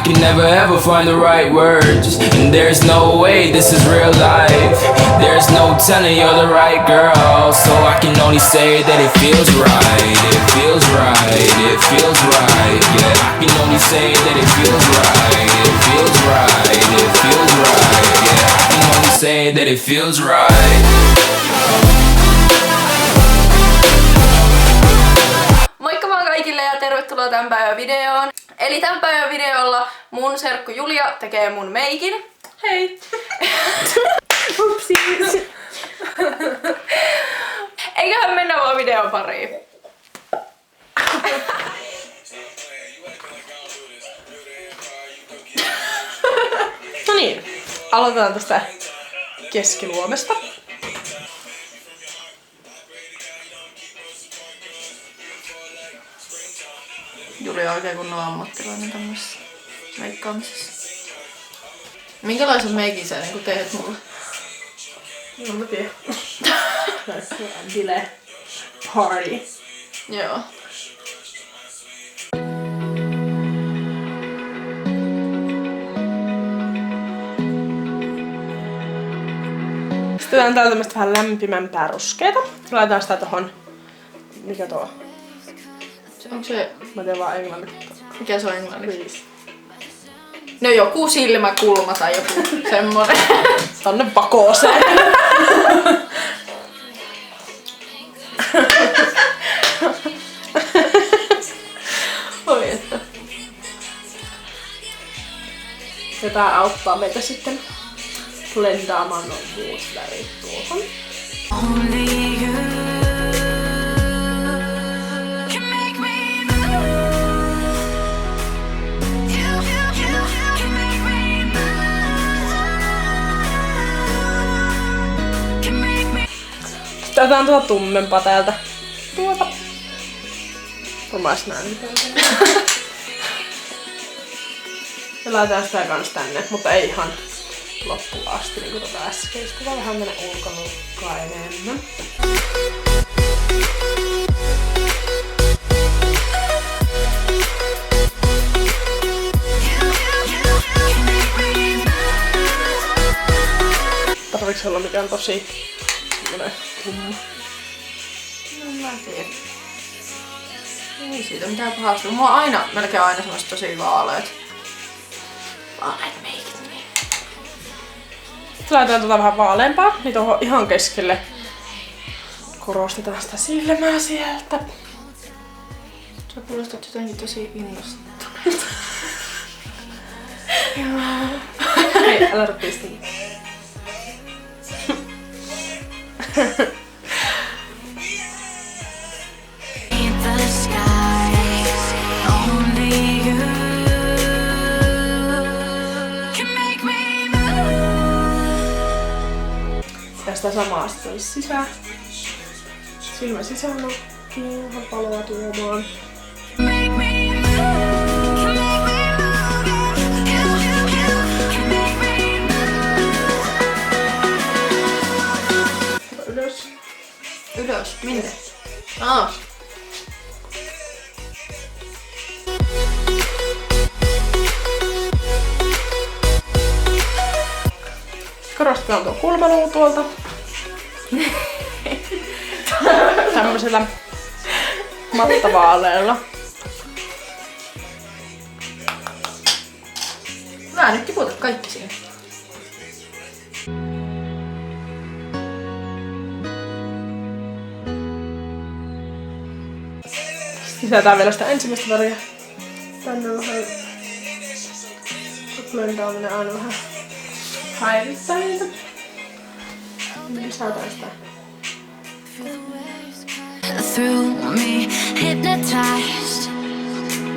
can never ever find the right words, and there's no way this is real life. There's no telling you're the right girl, so I can only say that it feels right. It feels right, it feels right, yeah. I can only say that it feels right. It feels right, it feels right, yeah. I can only say that it feels right. Moikka vaan kaikille ja tervetuloa tämän päivän videoon. Eli tämän päivän videolla mun serkku Julia tekee mun meikin. Hei! Upsiis! Eiköhän mennä vaan videon pariin. No niin, aloitetaan tästä keskiluomesta. Julia on oikein kunnon ammattilainen tämmöisessä meikkaamisessa. Minkälaisen meikin sä niin teet mulle? No mä tiedän. Bile party. Joo. Sitten otetaan täällä tämmöstä vähän lämpimämpää ruskeeta. Laitetaan sitä tohon... Mikä tuo? Onko se... Mä teen vaan englanniksi. Mikä se on englanniksi? No joku silmäkulma tai joku semmonen. Tonne pakooseen. Oi että. Ja tää auttaa meitä sitten blendaamaan noin muut värit tuohon. Sitten otetaan tuota tummempaa täältä. Tuota. Varmaan näin. Ja laitetaan sitä kans tänne, mutta ei ihan loppuun asti niinku tota äskeistä, vaan vähän mennä ulkonurkkaa enemmän. Tarviiks olla mikään tosi semmonen tumma? No mä tiedän. Ei siitä mitään pahasta. Mulla on aina, melkein aina semmoset tosi vaaleet meikit. Sitten laitetaan tota vähän vaaleampaa, niin tuohon ihan keskelle korostetaan sitä silmää sieltä. Sä kuulostat jotenkin tosi innostuneelta. Hei, älä rupea sitä. Ja sitä samaa sitten sisään. Silmä sisään nokkiin, vähän paloa tuomaan. Ylös. Ylös? Minne? Alas. Korostetaan tuo kulmaluu tuolta. Tämmöisellä mattavaaleella. Mä nyt tiputa kaikki siihen. Lisätään vielä sitä ensimmäistä väriä. Tänne vähän blendaaminen aina vähän häirittää niitä. Lisätään sitä. Through me, hypnotized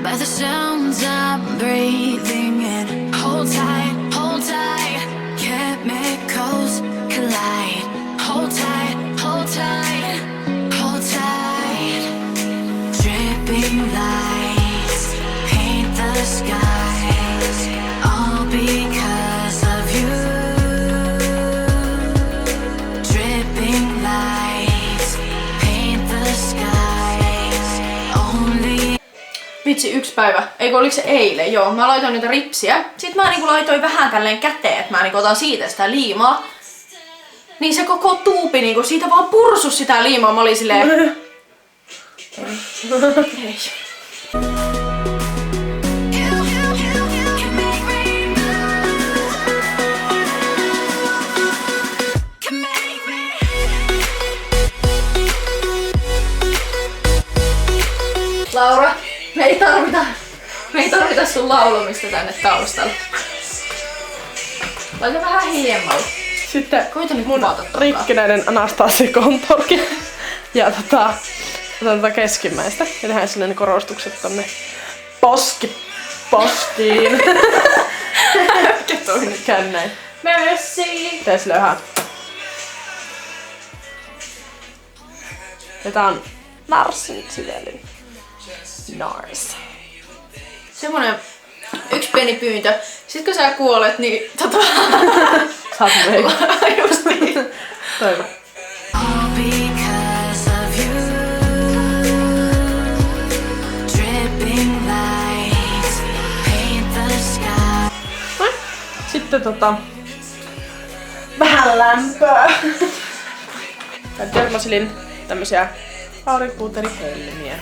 by the sounds I'm breathing in. Hold tight, chemicals collide. Hold tight, hold tight. Dripping lights paint the skies, all because of you. Dripping lights paint the skies only. Vitsi, yksi päivä. Eikö oliko se eilen? Joo, mä laitoin niitä ripsiä. Sitten mä niinku laitoin vähän tälleen käteen, että mä niinku otan siitä sitä liimaa. Niin se koko tuupi niinku siitä vaan pursus sitä liimaa. Mä olin silleen... Ei. Laura, me ei tarvita sun laulamista tänne taustalle. Laita vähän hiljemmalle. Sitten Koita nyt mun kuvata rikkinäinen Anastasia-kontorki. Ja otan keskimmäistä ja tehdään sinne ne korostukset tonne postiin. Ketoin nyt. Käyn näin. Mercy! Tee sille vähän. Ja tää on Narsin sivelin. Nars. Semmonen yksi pieni pyyntö. Sit kun sä kuolet, niin Saat meikä. just niin. Toivon. All because of you. Dripping lights paint the sky. Sitten vähän lämpöä. Tän Dermasilin tämmösiä aurinpuuterihelmiä.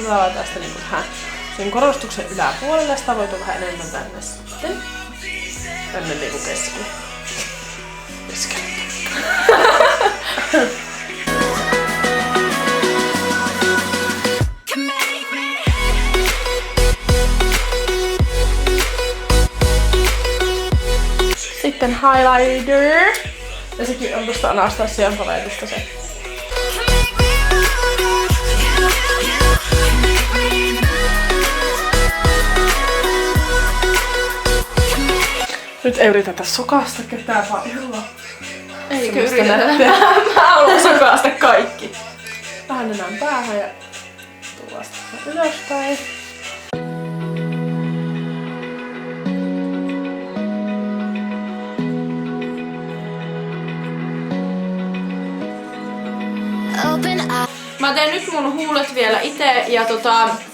Mä laitan tästä niinku tähän sen korostuksen yläpuolelle. Sitä voi tulla vähän enemmän tänne sitten. Tänne niinku keskelle. Sitten highlighter. Ja sekin on tuosta Anastasian paletista se. Nyt ei yritetä sokaista ketään, vaan ihan Eikö semmoista yritetä? nättiä. Mä haluan sokaista kaikki. Vähän nenän päähän ja tullaan sitten ylöspäin. Open up. Mä teen nyt mun huulet vielä itse ja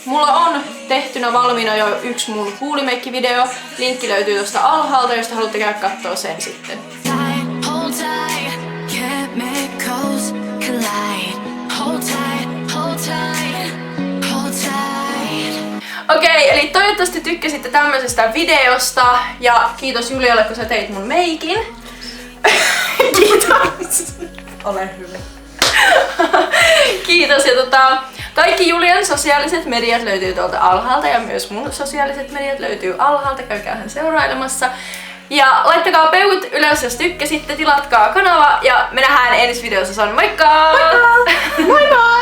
mulla on tehtynä valmiina jo yksi mun huulimeikkivideo. Linkki löytyy tuosta alhaalta, jos te haluatte käydä kattoo sen sitten. Hold tight, chemicals collide. Hold tight, hold tight, hold tight. Okei, eli toivottavasti tykkäsitte tämmöisestä videosta ja kiitos Julialle, kun sä teit mun meikin. Kiitos. Ole hyvä. Kiitos ja kaikki Julian sosiaaliset mediat löytyy tuolta alhaalta ja myös mun sosiaaliset mediat löytyy alhaalta, käykäähän seurailemassa. Ja laittakaa peukut ylös, jos tykkäsitte, tilatkaa kanava ja me nähdään ensi videossa. Moikka! Moikka! Moi moi!